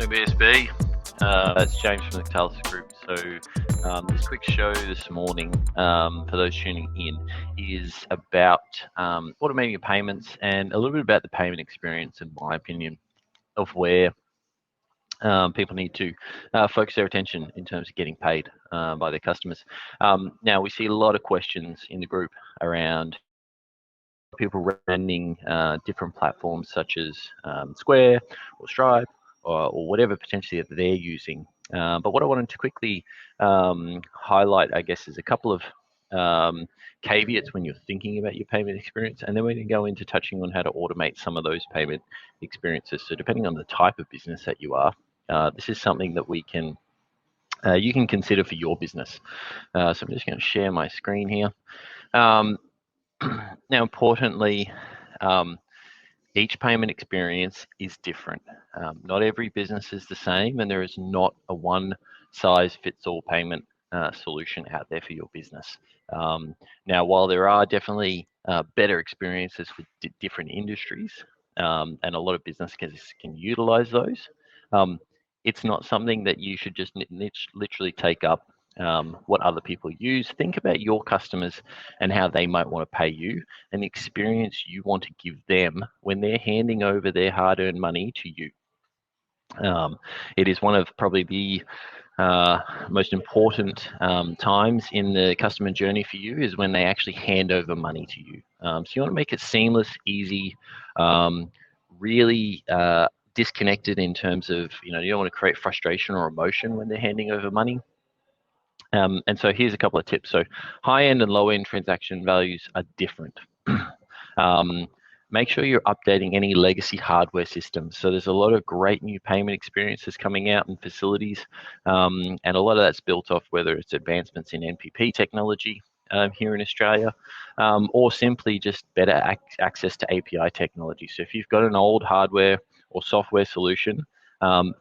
BSB. It's James from the Catalysis Group. So this quick show this morning, for those tuning in, is about automating your payments and a little bit about the payment experience, in my opinion, of where people need to focus their attention in terms of getting paid by their customers. Now, we see a lot of questions in the group around people recommending different platforms such as Square or Stripe or whatever potentially that they're using. But what I wanted to quickly highlight, I guess, is a couple of caveats when you're thinking about your payment experience, and then we're going to go into touching on how to automate some of those payment experiences. So depending on the type of business that you are, this is something that we can you can consider for your business. So I'm just going to share my screen here. Now, importantly, each payment experience is different. Not every business is the same, and there is not a one-size-fits-all payment solution out there for your business. Now, while there are definitely better experiences for different industries, and a lot of businesses can utilize those, it's not something that you should just literally take up what other people use. Think about your customers and how they might want to pay you, and the experience you want to give them when they're handing over their hard-earned money to you. It is one of probably the most important times in the customer journey for you is when they actually hand over money to you. So you want to make it seamless, easy, really disconnected in terms of, you don't want to create frustration or emotion when they're handing over money. And so here's a couple of tips. So high-end and low-end transaction values are different. Make sure you're updating any legacy hardware systems. So there's a lot of great new payment experiences coming out in facilities, and a lot of that's built off whether it's advancements in NPP technology here in Australia, or simply just better access to API technology. So if you've got an old hardware or software solution,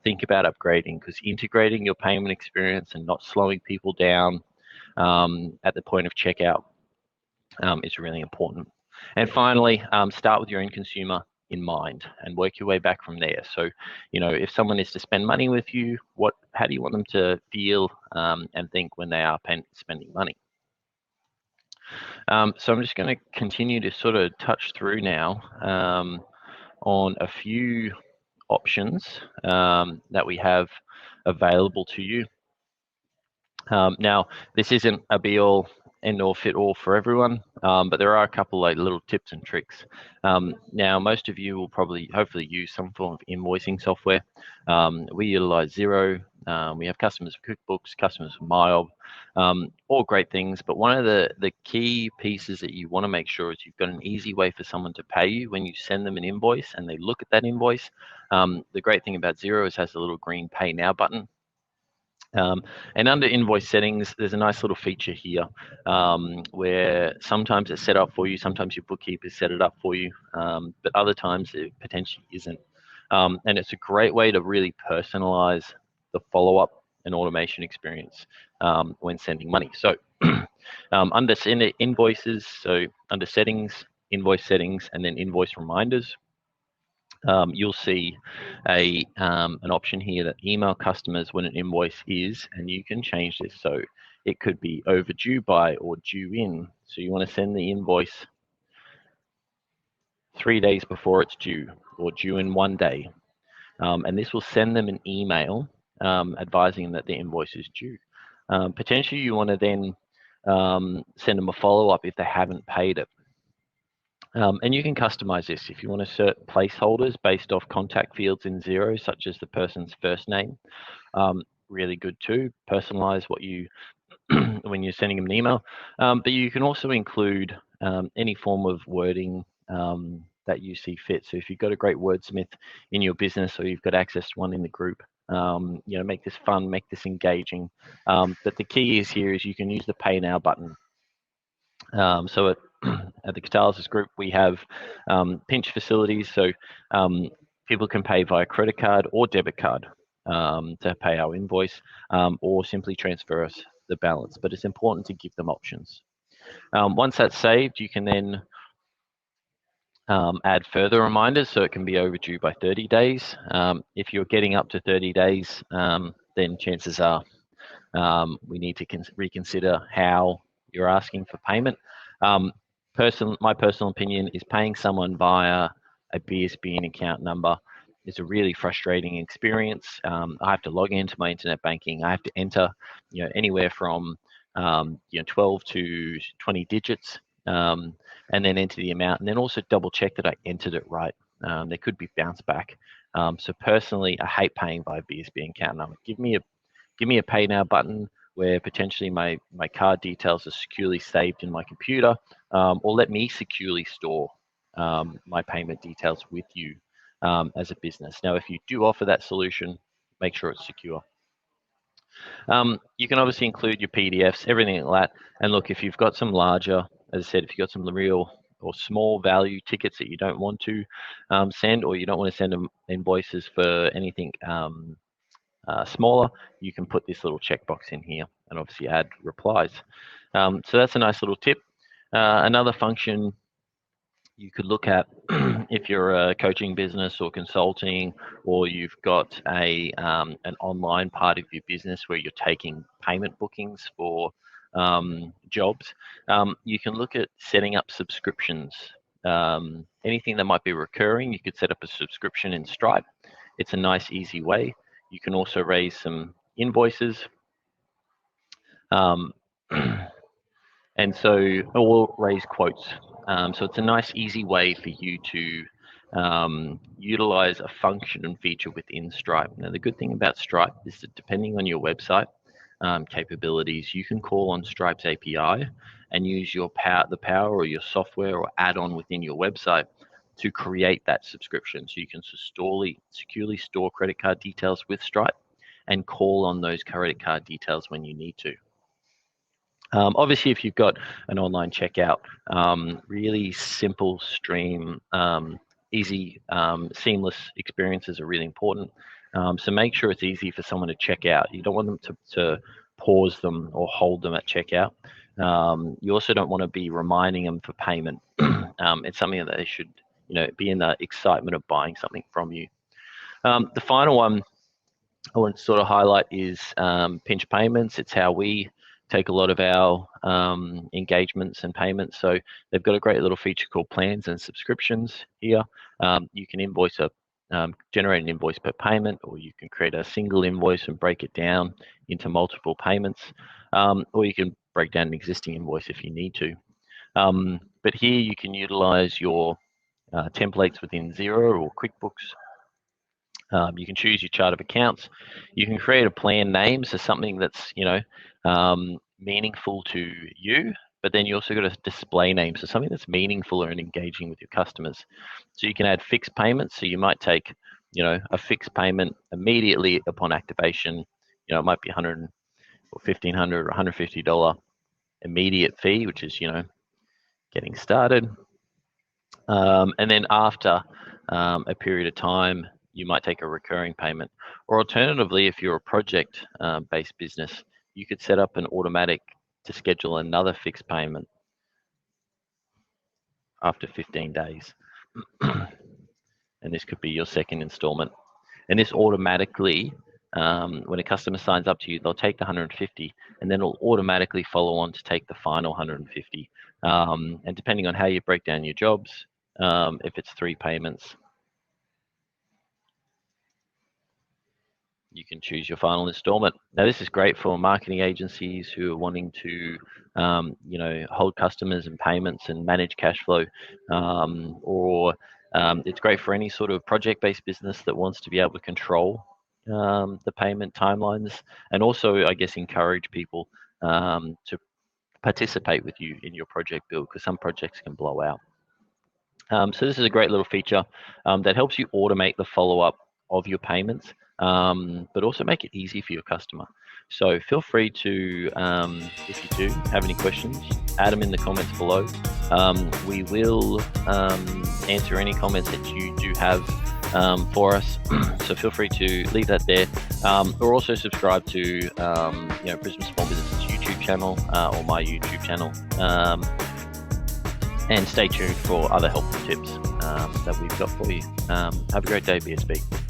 think about upgrading, because integrating your payment experience and not slowing people down at the point of checkout is really important. And finally, start with your end consumer in mind and work your way back from there. So, if someone is to spend money with you, how do you want them to feel and think when they are spending money? So I'm just going to continue to sort of touch through now on a few options that we have available to you. Now, this isn't a be-all, end-all, fit-all for everyone, but there are a couple of little tips and tricks. Now, most of you will hopefully use some form of invoicing software. We utilize Xero. We have customers for QuickBooks, customers for MyOb, all great things. But one of the key pieces that you want to make sure is you've got an easy way for someone to pay you when you send them an invoice and they look at that invoice. The great thing about Xero is it has a little green Pay Now button. And under invoice settings, there's a nice little feature here where sometimes it's set up for you, sometimes your bookkeeper set it up for you, but other times it potentially isn't. And it's a great way to really personalize the follow-up and automation experience when sending money. So under invoices, so under settings, invoice settings, and then invoice reminders, you'll see an option here that email customers when an invoice is, and you can change this. So it could be overdue by or due in. So you want to send the invoice 3 days before it's due, or due in 1 day. And this will send them an email advising them that the invoice is due. Potentially you want to then send them a follow-up if they haven't paid it. And you can customize this if you want to insert placeholders based off contact fields in Xero, such as the person's first name. Really good too. Personalize what you when you're sending them an email. But you can also include any form of wording that you see fit. So if you've got a great wordsmith in your business, or you've got access to one in the group, make this fun, make this engaging. But the key here is you can use the Pay Now button. So at the Catalysis Group, we have pinch facilities, so people can pay via credit card or debit card to pay our invoice, or simply transfer us the balance. But it's important to give them options. Once that's saved, you can then add further reminders so it can be overdue by 30 days. If you're getting up to 30 days, then chances are we need to reconsider how you're asking for payment. My personal opinion is paying someone via a BSB account number is a really frustrating experience. I have to log into my internet banking. I have to enter, anywhere from 12 to 20 digits, and then enter the amount, and then also double check that I entered it right. There could be bounce back. So personally, I hate paying via BSB account number. Give me a pay now button where potentially my card details are securely saved in my computer, or let me securely store my payment details with you as a business. Now, if you do offer that solution, make sure it's secure. You can obviously include your PDFs, everything like that. And look, if you've got some larger, as I said, if you've got some real or small value tickets that you don't want to send, or you don't want to send them invoices for anything smaller, you can put this little checkbox in here and obviously add replies. So that's a nice little tip. Another function you could look at if you're a coaching business or consulting, or you've got an online part of your business where you're taking payment bookings for jobs, you can look at setting up subscriptions. Anything that might be recurring, you could set up a subscription in Stripe. It's a nice, easy way. You can also raise some invoices. And so, or raise quotes. So it's a nice, easy way for you to utilize a function and feature within Stripe. Now, the good thing about Stripe is that depending on your website capabilities, you can call on Stripe's API and use the power or your software or add-on within your website to create that subscription. So you can securely store credit card details with Stripe and call on those credit card details when you need to. Obviously, if you've got an online checkout, really simple, easy, seamless experiences are really important. So make sure it's easy for someone to check out. You don't want them to pause them or hold them at checkout. You also don't want to be reminding them for payment. It's something that they should, be in the excitement of buying something from you. The final one I want to sort of highlight is pinch payments. It's how we take a lot of our engagements and payments. So they've got a great little feature called plans and subscriptions here. You can generate an invoice per payment, or you can create a single invoice and break it down into multiple payments, or you can break down an existing invoice if you need to. But here you can utilize your templates within Xero or QuickBooks. You can choose your chart of accounts. You can create a plan name, so something that's meaningful to you, but then you also got a display name, so something that's meaningful and engaging with your customers. So you can add fixed payments. So you might take, a fixed payment immediately upon activation. It might be $100 or $1,500 or $150 immediate fee, which is getting started. And then after a period of time, you might take a recurring payment. Or alternatively, if you're a project-based business, you could set up an automatic to schedule another fixed payment after 15 days. And this could be your second installment. And this automatically, when a customer signs up to you, they'll take the 150, and then it'll automatically follow on to take the final 150. And depending on how you break down your jobs, if it's 3 payments, you can choose your final installment. Now, this is great for marketing agencies who are wanting to, hold customers and payments and manage cash flow, or it's great for any sort of project-based business that wants to be able to control the payment timelines, and also, I guess, encourage people to participate with you in your project build, because some projects can blow out. So this is a great little feature that helps you automate the follow-up of your payments, but also make it easy for your customer. So feel free to, if you do have any questions, add them in the comments below. We will answer any comments that you do have for us. So feel free to leave that there, or also subscribe to Brisbane Small Business YouTube channel or my YouTube channel, and stay tuned for other helpful tips. that we've got for you. Have a great day, BSB.